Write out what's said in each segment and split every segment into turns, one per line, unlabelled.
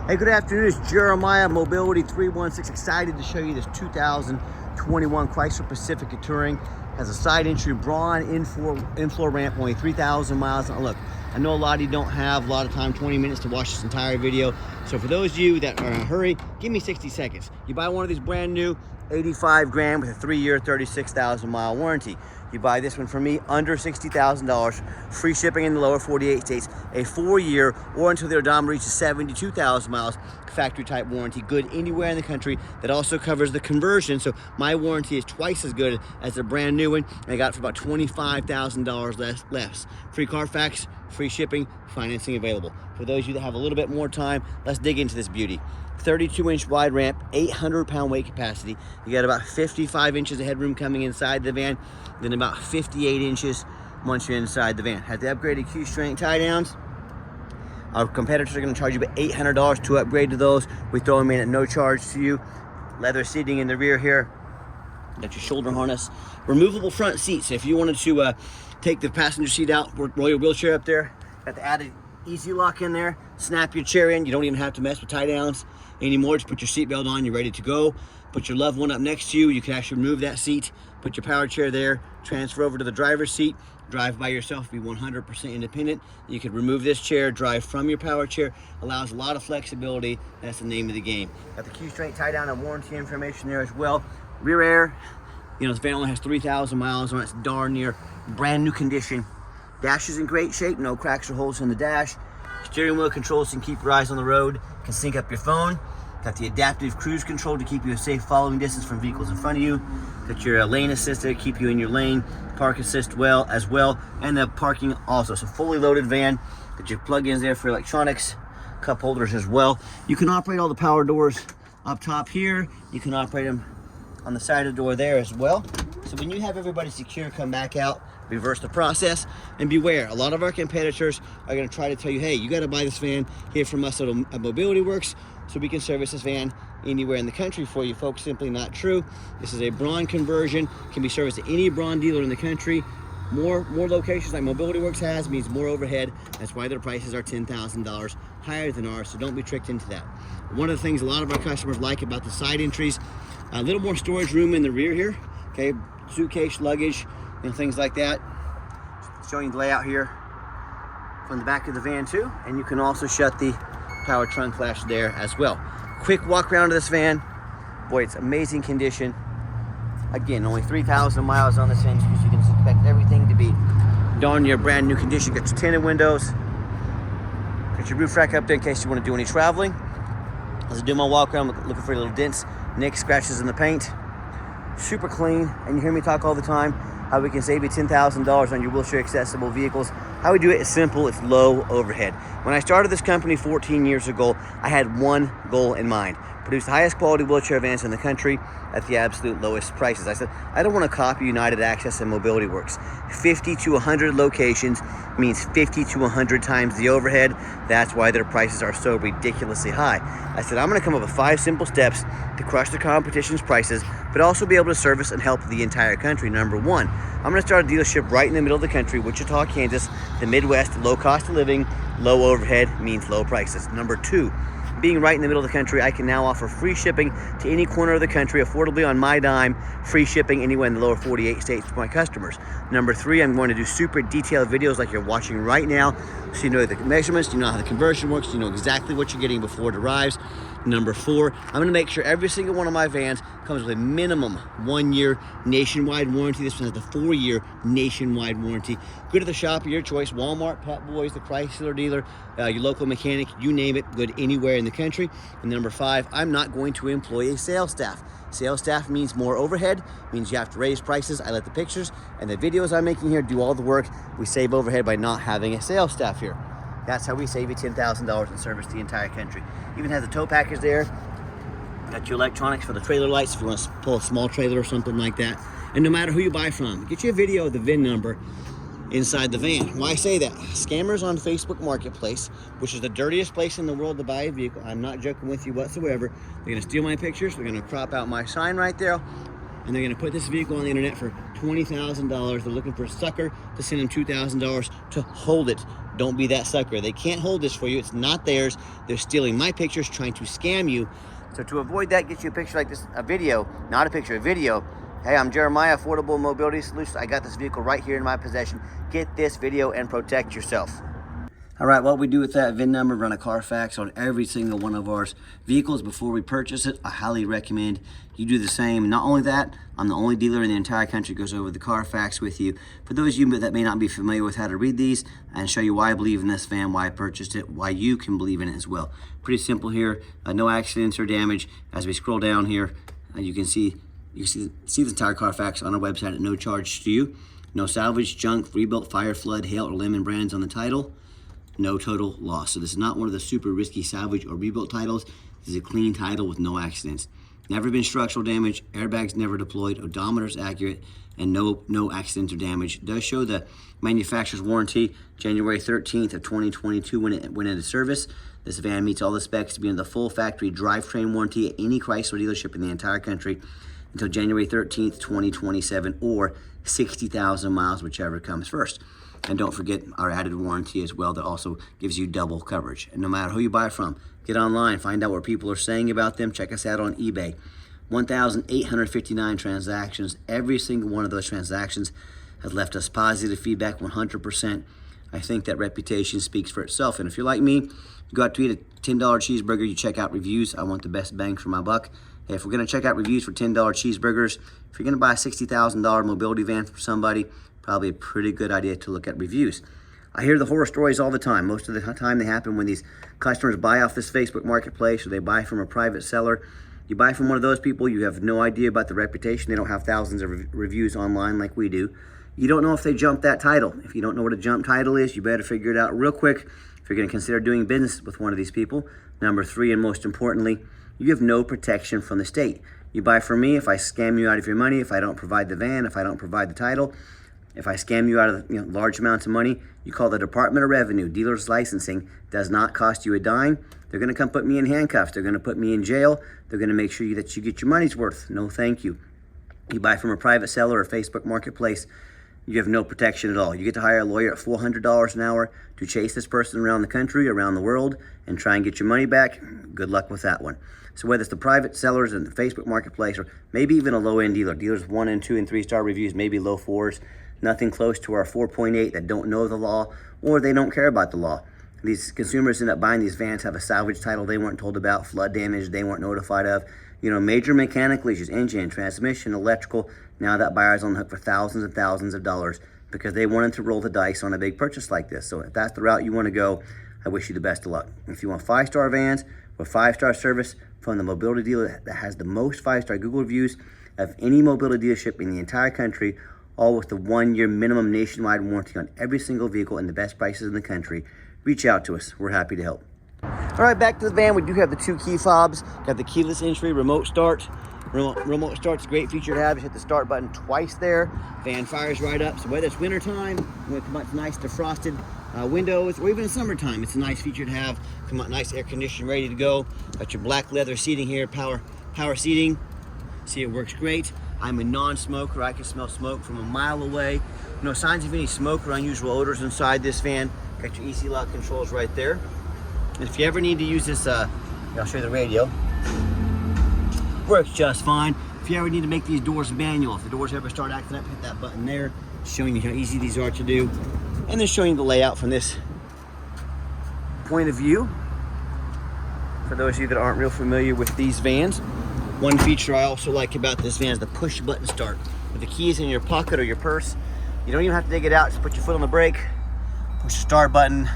Hey, good afternoon. It's Jeremiah, Mobility 316. Excited to show you this 2021 Chrysler Pacifica Touring. Has a side entry brawn in-floor ramp, only 3,000 miles. Now, look, I know a lot of you don't have a lot of time, 20 minutes to watch this entire video. So for those of you that are in a hurry, give me 60 seconds. You buy one of these brand new, 85 grand with a 3-year, 36,000 mile warranty. You buy this one from me under $60,000, free shipping in the lower 48 states, a 4-year or until the odometer reaches 72,000 miles, factory type warranty, good anywhere in the country. That also covers the conversion, so my warranty is twice as good as a brand new one. I got it for about $25,000 less. Free Carfax, free shipping, financing available. For those of you that have a little bit more time, let's dig into this beauty. 32-inch wide ramp, 800-pound weight capacity. You got about 55 inches of headroom coming inside the van, then about 58 inches once you're inside the van. Have the upgraded Q-strength tie downs. Our competitors are going to charge you about $800 to upgrade to those. We throw them in at no charge to you. Leather seating in the rear here. Got your shoulder harness. Removable front seats. If you wanted to take the passenger seat out, roll your wheelchair up there. Got the added easy lock in there. Snap your chair in. You don't even have to mess with tie downs anymore. Just put your seatbelt on. You're ready to go. Put your loved one up next to you. You can actually remove that seat. Put your power chair there. Transfer over to the driver's seat. Drive by yourself. Be 100% independent. You can remove this chair. Drive from your power chair. Allows a lot of flexibility. That's the name of the game. Got the Q-strength tie down and warranty information there as well. Rear air. You know, this van only has 3,000 miles on it. It's darn near brand new condition. Dash is in great shape. No cracks or holes in the dash. Steering wheel controls can keep your eyes on the road. Can sync up your phone. Got the adaptive cruise control to keep you a safe following distance from vehicles in front of you. Got your lane assist to keep you in your lane. Park assist as well. And the parking also. So fully loaded van. Got your plug-ins there for electronics. Cup holders as well. You can operate all the power doors up top here. You can operate them on the side of the door there as well. So when you have everybody secure, come back out, reverse the process, and beware, a lot of our competitors are going to try to tell you, hey, you got to buy this van here from us at Mobility Works so we can service this van anywhere in the country for you. Folks, simply not true. This is a brawn conversion, can be serviced at any brawn dealer in the country. More locations like Mobility Works has means more overhead. That's why their prices are $10,000 higher than ours, so don't be tricked into that. One of the things a lot of our customers like about the side entries, a little more storage room in the rear here, okay, suitcase, luggage, and things like that. Showing the layout here from the back of the van too, and you can also shut the power trunk latch there as well. Quick walk around to this van. Boy, it's amazing condition. Again, only 3,000 miles on this engine, so you can expect everything to be darn near brand new condition. Got your tinted windows. Got your roof rack up there in case you want to do any traveling. As I do my walk around, looking for little dents, nicks, scratches in the paint. Super clean, and you hear me talk all the time how we can save you $10,000 on your wheelchair accessible vehicles. How we do it is simple. It's low overhead. When I started this company 14 years ago, I had one goal in mind: produce the highest quality wheelchair vans in the country at the absolute lowest prices. I said, I don't want to copy United Access and Mobility Works. 50 to 100 locations means 50 to 100 times the overhead. That's why their prices are so ridiculously high. I said, I'm going to come up with 5 simple steps to crush the competition's prices, but also be able to service and help the entire country. Number 1, I'm going to start a dealership right in the middle of the country, Wichita, Kansas, the Midwest. Low cost of living, low overhead means low prices. Number 2, being right in the middle of the country, I can now offer free shipping to any corner of the country affordably on my dime. Free shipping anywhere in the lower 48 states to my customers. Number 3, I'm going to do super detailed videos like you're watching right now, so you know the measurements, you know how the conversion works, you know exactly what you're getting before it arrives. Number 4, I'm going to make sure every single one of my vans comes with a minimum 1-year nationwide warranty. This one has the 4-year nationwide warranty. Go to the shop of your choice: Walmart, Pep Boys, the Chrysler dealer, your local mechanic, you name it, good anywhere in the country. And number 5, I'm not going to employ a sales staff. Sales staff means more overhead, means you have to raise prices. I let the pictures and the videos I'm making here do all the work. We save overhead by not having a sales staff here. That's how we save you $10,000 and service the entire country. Even has a tow package there. Got your electronics for the trailer lights if you want to pull a small trailer or something like that. And no matter who you buy from, get you a video of the VIN number inside the van. Why I say that? Scammers on Facebook Marketplace, which is the dirtiest place in the world to buy a vehicle. I'm not joking with you whatsoever. They're going to steal my pictures. They're going to crop out my sign right there. and they're gonna put this vehicle on the internet for $20,000. They're looking for a sucker to send them $2,000 to hold it. Don't be that sucker. They can't hold this for you. It's not theirs. They're stealing my pictures, trying to scam you. So to avoid that, get you a picture like this, a video, not a picture, a video. Hey, I'm Jeremiah, Affordable Mobility Solutions. I got this vehicle right here in my possession. Get this video and protect yourself. All right, what we do with that VIN number, run a Carfax on every single one of our vehicles before we purchase it. I highly recommend you do the same. Not only that, I'm the only dealer in the entire country that goes over the Carfax with you. For those of you that may not be familiar with how to read these, and show you why I believe in this van, why I purchased it, why you can believe in it as well. Pretty simple here, no accidents or damage. As we scroll down here, you can see the entire Carfax on our website at no charge to you. No salvage, junk, rebuilt, fire, flood, hail, or lemon brands on the title. No total loss. So this is not one of the super risky salvage or rebuilt titles. This is a clean title with no accidents. Never been structural damage, airbags never deployed, odometer's accurate, and no accidents or damage. It does show the manufacturer's warranty, January 13th of 2022 when it went into service. This van meets all the specs to be in the full factory drivetrain warranty at any Chrysler dealership in the entire country until January 13th, 2027, or 60,000 miles, whichever comes first. And don't forget our added warranty as well that also gives you double coverage. And no matter who you buy from, get online, find out what people are saying about them. Check us out on eBay. 1,859 transactions. Every single one of those transactions has left us positive feedback, 100%. I think that reputation speaks for itself. And if you're like me, you go out to eat a $10 cheeseburger, you check out reviews. I want the best bang for my buck. Hey, if we're gonna check out reviews for $10 cheeseburgers, if you're gonna buy a $60,000 mobility van for somebody, probably a pretty good idea to look at reviews. I hear the horror stories all the time. Most of the time they happen when these customers buy off this Facebook marketplace or they buy from a private seller. You buy from one of those people, you have no idea about the reputation. They don't have thousands of reviews online like we do. You don't know if they jumped that title. If you don't know what a jump title is, you better figure it out real quick if you're gonna consider doing business with one of these people. Number 3, and most importantly, you have no protection from the state. You buy from me, if I scam you out of your money, if I don't provide the van, if I don't provide the title, if I scam you out of large amounts of money, you call the Department of Revenue. Dealer's licensing does not cost you a dime. They're gonna come put me in handcuffs. They're gonna put me in jail. They're gonna make sure that you get your money's worth. No, thank you. You buy from a private seller or Facebook marketplace, you have no protection at all. You get to hire a lawyer at $400 an hour to chase this person around the country, around the world, and try and get your money back. Good luck with that one. So whether it's the private sellers in the Facebook marketplace or maybe even a low-end dealer, dealers 1 and 2 and 3-star reviews, maybe low 4s, nothing close to our 4.8 that don't know the law or they don't care about the law. These consumers end up buying these vans, have a salvage title they weren't told about, flood damage they weren't notified of, major mechanical issues, engine, transmission, electrical. Now that buyer's on the hook for thousands and thousands of dollars because they wanted to roll the dice on a big purchase like this. So if that's the route you want to go, I wish you the best of luck. If you want 5-star vans with 5-star service from the mobility dealer that has the most 5-star Google reviews of any mobility dealership in the entire country, all with the 1-year minimum nationwide warranty on every single vehicle and the best prices in the country, reach out to us. We're happy to help. All right, back to the van. We do have the 2 key fobs. Got the keyless entry, remote start. Remote start's a great feature to have. Just hit the start button twice there. Van fires right up. So whether it's wintertime, when it comes out nice defrosted windows, or even in summertime, it's a nice feature to have. Come out nice air conditioning, ready to go. Got your black leather seating here, power seating. See, it works great. I'm a non-smoker. I can smell smoke from a mile away. No signs of any smoke or unusual odors inside this van. Got your EC lock controls right there. And if you ever need to use this, I'll show you the radio. Works just fine. If you ever need to make these doors manual, if the doors ever start acting up, hit that button there, showing you how easy these are to do. And then showing you the layout from this point of view. For those of you that aren't real familiar with these vans, one feature I also like about this van is the push button start. With the keys in your pocket or your purse, you don't even have to dig it out. Just put your foot on the brake, push the start button.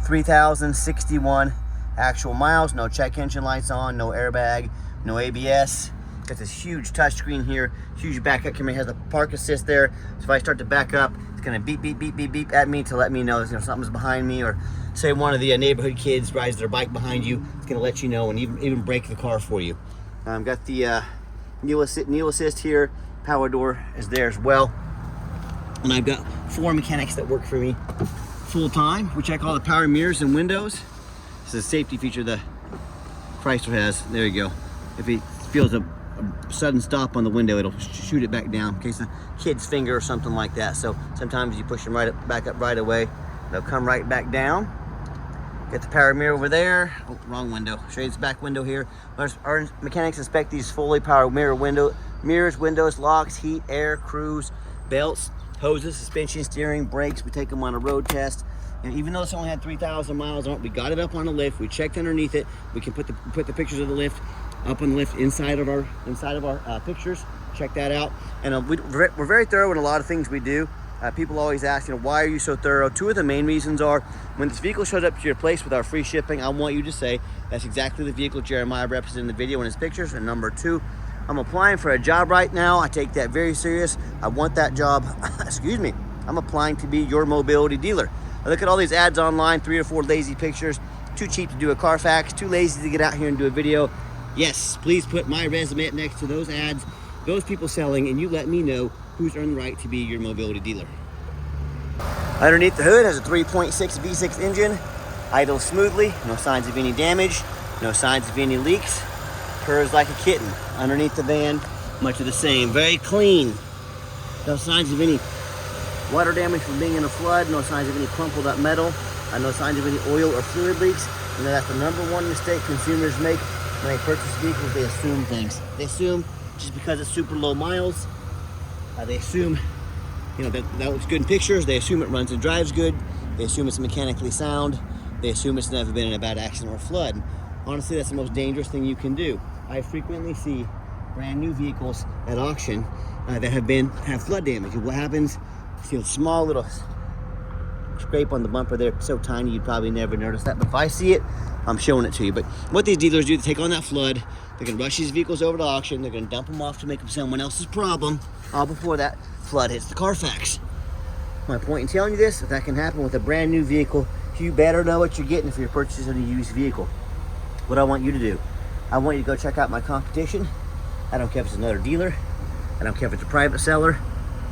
3,061 actual miles. No check engine lights on, no airbag, no ABS. Got this huge touchscreen here, huge backup camera. It has the park assist there. So if I start to back up, it's gonna beep, beep, beep, beep, beep at me to let me know that something's behind me, or say one of the neighborhood kids rides their bike behind you. It's gonna let you know and even brake the car for you. Got the kneel assist here. Power door is there as well. And I've got 4 mechanics that work for me full time, which I call the power mirrors and windows. This is a safety feature that Chrysler has. There you go. If he feels a a sudden stop on the window, it'll shoot it back down in case the kid's finger or something like that. So sometimes you push them back up right away, they'll come right back down. Get the power mirror over there. Oh, wrong window. Show you this back window here. Our mechanics inspect these fully powered mirrors, windows, locks, heat, air, cruise, belts, hoses, suspension, steering, brakes. We take them on a road test. And even though this only had 3,000 miles on it, we got it up on a lift. We checked underneath it. We can put the pictures of the lift up on the lift inside of our pictures. Check that out. And we're very thorough in a lot of things we do. People always ask, why are you so thorough? Two of the main reasons are, when this vehicle shows up to your place with our free shipping, I want you to say, that's exactly the vehicle Jeremiah represented in the video in his pictures. And number two, I'm applying for a job right now. I take that very serious. I want that job. Excuse me. I'm applying to be your mobility dealer. I look at all these ads online, 3 or 4 lazy pictures, too cheap to do a Carfax, too lazy to get out here and do a video. Yes, please put my resume next to those ads, those people selling, and you let me know who's earned the right to be your mobility dealer. Underneath the hood has a 3.6 V6 engine, idles smoothly, no signs of any damage, no signs of any leaks, purrs like a kitten. Underneath the van, much of the same, very clean. No signs of any water damage from being in a flood, no signs of any crumpled up metal, no signs of any oil or fluid leaks. That's the number one mistake consumers make when they purchase vehicles. They assume things. They assume just because it's super low miles, they assume that looks good in pictures. They assume it runs and drives good. They assume it's mechanically sound. They assume it's never been in a bad accident or flood. Honestly, that's the most dangerous thing you can do. I frequently see brand new vehicles at auction that have flood damage. And what happens? You see a small little scrape on the bumper there, so tiny you'd probably never notice that. But if I see it, I'm showing it to you. But what these dealers do, they take on that flood. They're gonna rush these vehicles over to auction. They're gonna dump them off to make them someone else's problem, all before that flood hits the Carfax. My point in telling you this, if that can happen with a brand new vehicle, you better know what you're getting if you're purchasing a used vehicle. What I want you to do, I want you to go check out my competition. I don't care if it's another dealer. I don't care if it's a private seller.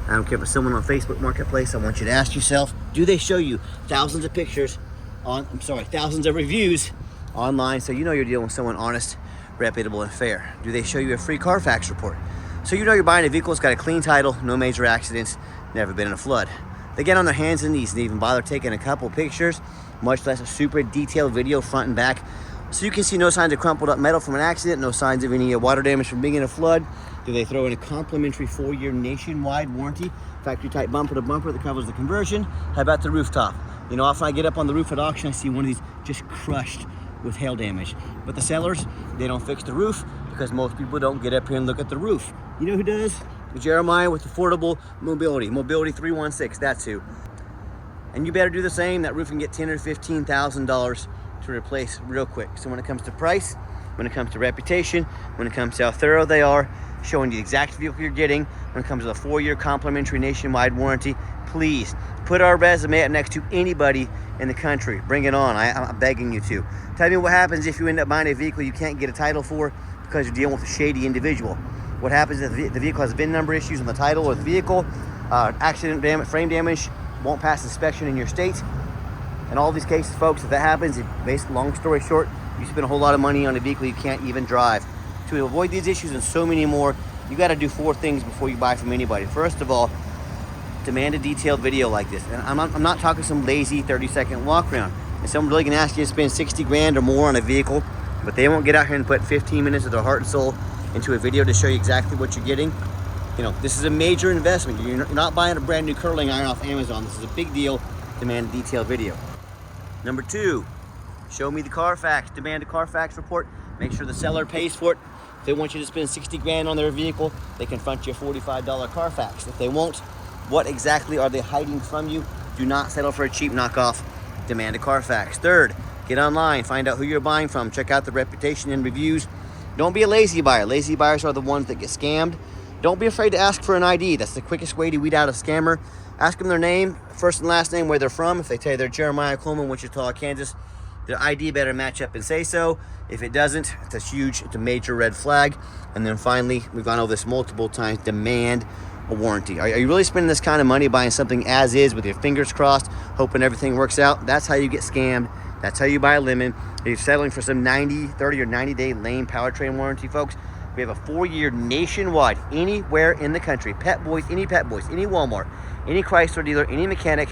I don't care if it's someone on Facebook Marketplace. I want you to ask yourself, do they show you thousands of pictures thousands of reviews online, so you know you're dealing with someone honest, reputable, and fair? Do they show you a free Carfax report, so you know you're buying a vehicle that's got a clean title, no major accidents, never been in a flood? They get on their hands and knees and even bother taking a couple pictures, much less a super detailed video front and back, so you can see no signs of crumpled up metal from an accident, no signs of any water damage from being in a flood. Do they throw in a complimentary 4-year nationwide warranty, factory type bumper to bumper that covers the conversion? How about the rooftop? Often I get up on the roof at auction, I see one of these just crushed with hail damage. But the sellers, they don't fix the roof because most people don't get up here and look at the roof. You know who does? Jeremiah with Affordable Mobility 316, that's who. And you better do the same. That roof can get $10,000 or $15,000 to replace real quick. So when it comes to price, when it comes to reputation, when it comes to how thorough they are, showing you the exact vehicle you're getting, when it comes to the 4-year complimentary nationwide warranty, please put our resume up next to anybody in the country. Bring it on. I'm begging you to. Tell me what happens if you end up buying a vehicle you can't get a title for because you're dealing with a shady individual. What happens if the vehicle has VIN number issues on the title or the vehicle, accident damage, frame damage, won't pass inspection in your state. In all these cases, folks, if that happens, basically, long story short, you spend a whole lot of money on a vehicle you can't even drive. To avoid these issues and so many more, you got to do 4 things before you buy from anybody. First of all, demand a detailed video like this. And I'm not talking some lazy 30-second walk around. If someone really can ask you to spend 60 grand or more on a vehicle, but they won't get out here and put 15 minutes of their heart and soul into a video to show you exactly what you're getting, this is a major investment. You're not buying a brand new curling iron off Amazon. This is a big deal. Demand a detailed video. Number 2, show me the Carfax. Demand a Carfax report. Make sure the seller pays for it. If they want you to spend 60 grand on their vehicle, they can front you a $45 Carfax. If they won't, what exactly are they hiding from you? Do not settle for a cheap knockoff. Demand a Carfax. 3rd, get online, find out who you're buying from, check out the reputation and reviews. Don't be a lazy buyer. Lazy buyers are the ones that get scammed. Don't be afraid to ask for an ID. That's the quickest way to weed out a scammer. Ask them their name, first and last name, where they're from. If they tell you they're Jeremiah Coleman, Wichita, Kansas, their ID better match up and say so. If it doesn't, it's a major red flag. And then finally, we've gone over this multiple times, demand a warranty. Are you really spending this kind of money buying something as is with your fingers crossed, hoping everything works out? That's how you get scammed. That's how you buy a lemon. If you're settling for some 30 or 90 day lame powertrain warranty, folks, We have a 4-year nationwide, anywhere in the country. Pet Boys, any Walmart, any Chrysler dealer, any mechanic,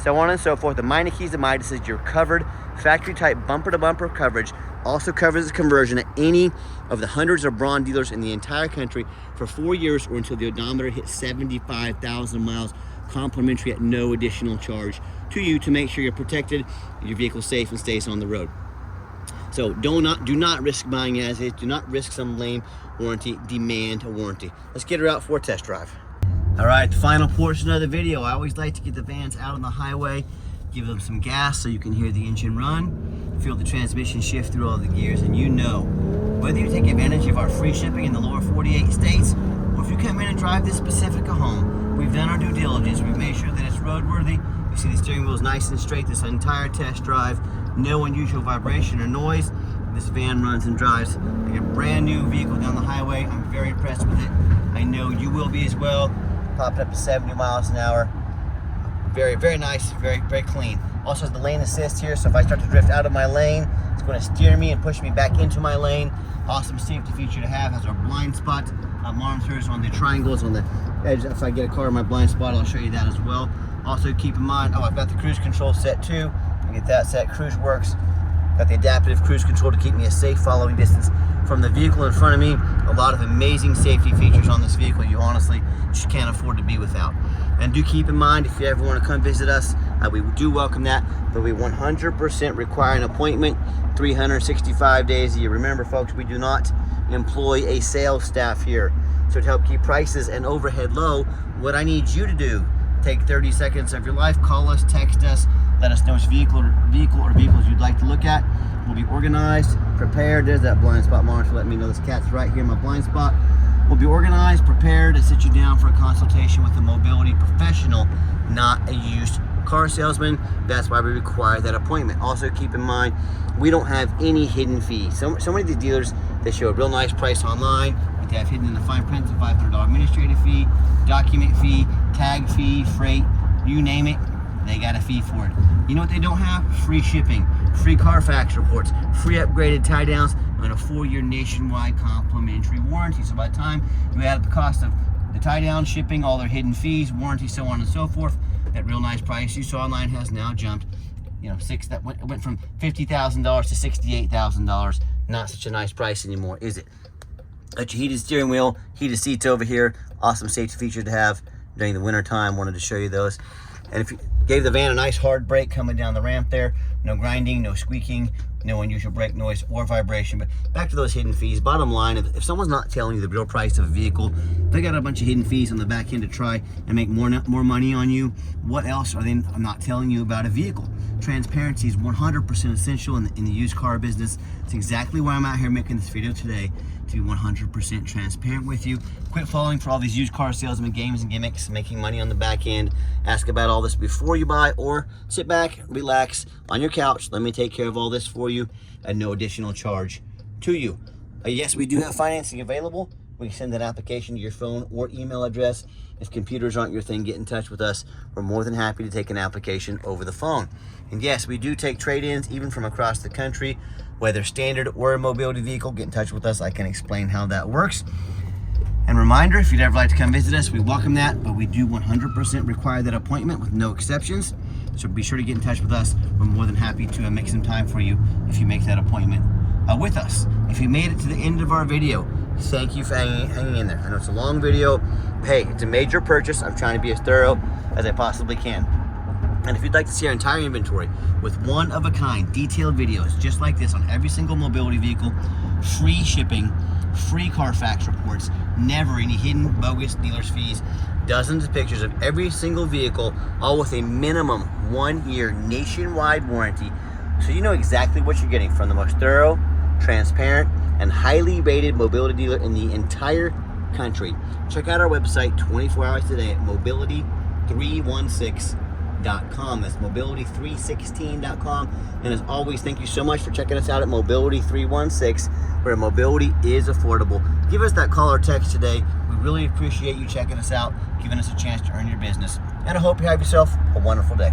so on and so forth. The Meinekes and Midases, you're covered. Factory type bumper to bumper coverage. Also covers the conversion at any of the hundreds of Braun dealers in the entire country for 4 years or until the odometer hits 75,000 miles, complimentary at no additional charge to you to make sure you're protected, your vehicle's safe and stays on the road. So do not risk buying as is. Do not risk some lame warranty. Demand a warranty. Let's get her out for a test drive. All right, the final portion of the video. I always like to get the vans out on the highway, give them some gas so you can hear the engine run, feel the transmission shift through all the gears, and you know, whether you take advantage of our free shipping in the lower 48 states, or if you come in and drive this Pacifica home, we've done our due diligence. We've made sure that it's roadworthy. You see the steering wheel is nice and straight this entire test drive. No unusual vibration or noise. This van runs and drives like a brand new vehicle down the highway. I'm very impressed with it. I know you will be as well. Popped up to 70 miles an hour. Very, very nice, very, very clean. Also has the lane assist here, so if I start to drift out of my lane, it's going to steer me and push me back into my lane. Awesome safety feature to have. Has our blind spot monitors on the triangles on the edge. If I get a car in my blind spot, I'll show you that as well. Also keep in mind, I've got the cruise control set too. I get that set. Cruise works. Got the adaptive cruise control to keep me a safe following distance from the vehicle in front of me. A lot of amazing safety features on this vehicle you honestly just can't afford to be without. And do keep in mind, if you ever want to come visit us, we do welcome that, but we 100% require an appointment 365 days a year. Remember folks, we do not employ a sales staff here. So to help keep prices and overhead low, what I need you to do, take 30 seconds of your life, call us, text us, let us know which vehicle or vehicles you'd like to look at. We'll be organized, prepared. There's that blind spot monitor. Let me know this cat's right here in my blind spot. We'll be organized, prepared to sit you down for a consultation with a mobility professional, not a used car salesman. That's why we require that appointment. Also keep in mind, we don't have any hidden fees. So many of these dealers, they show a real nice price online, but they have hidden in the fine print, a $500 administrative fee, document fee, tag fee, freight, you name it, they got a fee for it. You know what they don't have? Free shipping, free Carfax reports, free upgraded tie downs, and a 4-year nationwide complimentary warranty. So by the time you add up the cost of the tie down, shipping, all their hidden fees, warranty, so on and so forth, that real nice price you saw online has now jumped, you know, went from $50,000 to $68,000. Not such a nice price anymore, is it? Got your heated steering wheel, heated seats over here. Awesome safety feature to have during the winter time. Wanted to show you those. And if you gave the van a nice hard brake coming down the ramp there, no grinding, no squeaking, no unusual brake noise or vibration. But back to those hidden fees. Bottom line, if someone's not telling you the real price of a vehicle, they got a bunch of hidden fees on the back end to try and make more money on you. What else are they not telling you about a vehicle? Transparency is 100% essential in the used car business. It's exactly why I'm out here making this video today, to be 100% transparent with you. Quit falling for all these used car salesman games and gimmicks, making money on the back end. Ask about all this before you buy, or sit back, relax on your couch. Let me take care of all this for you at no additional charge to you. Yes, we do have financing available. We can send an application to your phone or email address. If computers aren't your thing, get in touch with us. We're more than happy to take an application over the phone. And yes, we do take trade-ins even from across the country, whether standard or a mobility vehicle. Get in touch with us. I can explain how that works. And reminder, if you'd ever like to come visit us, we welcome that, but we do 100% require that appointment with no exceptions. So be sure to get in touch with us. We're more than happy to make some time for you if you make that appointment with us. If you made it to the end of our video, thank you for hanging in there. I know it's a long video. Hey, it's a major purchase. I'm trying to be as thorough as I possibly can. And if you'd like to see our entire inventory with one-of-a-kind detailed videos just like this on every single mobility vehicle, free shipping, free Carfax reports, never any hidden bogus dealer's fees, dozens of pictures of every single vehicle, all with a minimum 1-year nationwide warranty, so you know exactly what you're getting from the most thorough, transparent, and highly rated mobility dealer in the entire country. Check out our website 24 hours today at mobility316.com. That's mobility316.com. And as always, thank you so much for checking us out at Mobility316, where mobility is affordable. Give us that call or text today. We really appreciate you checking us out, giving us a chance to earn your business. And I hope you have yourself a wonderful day.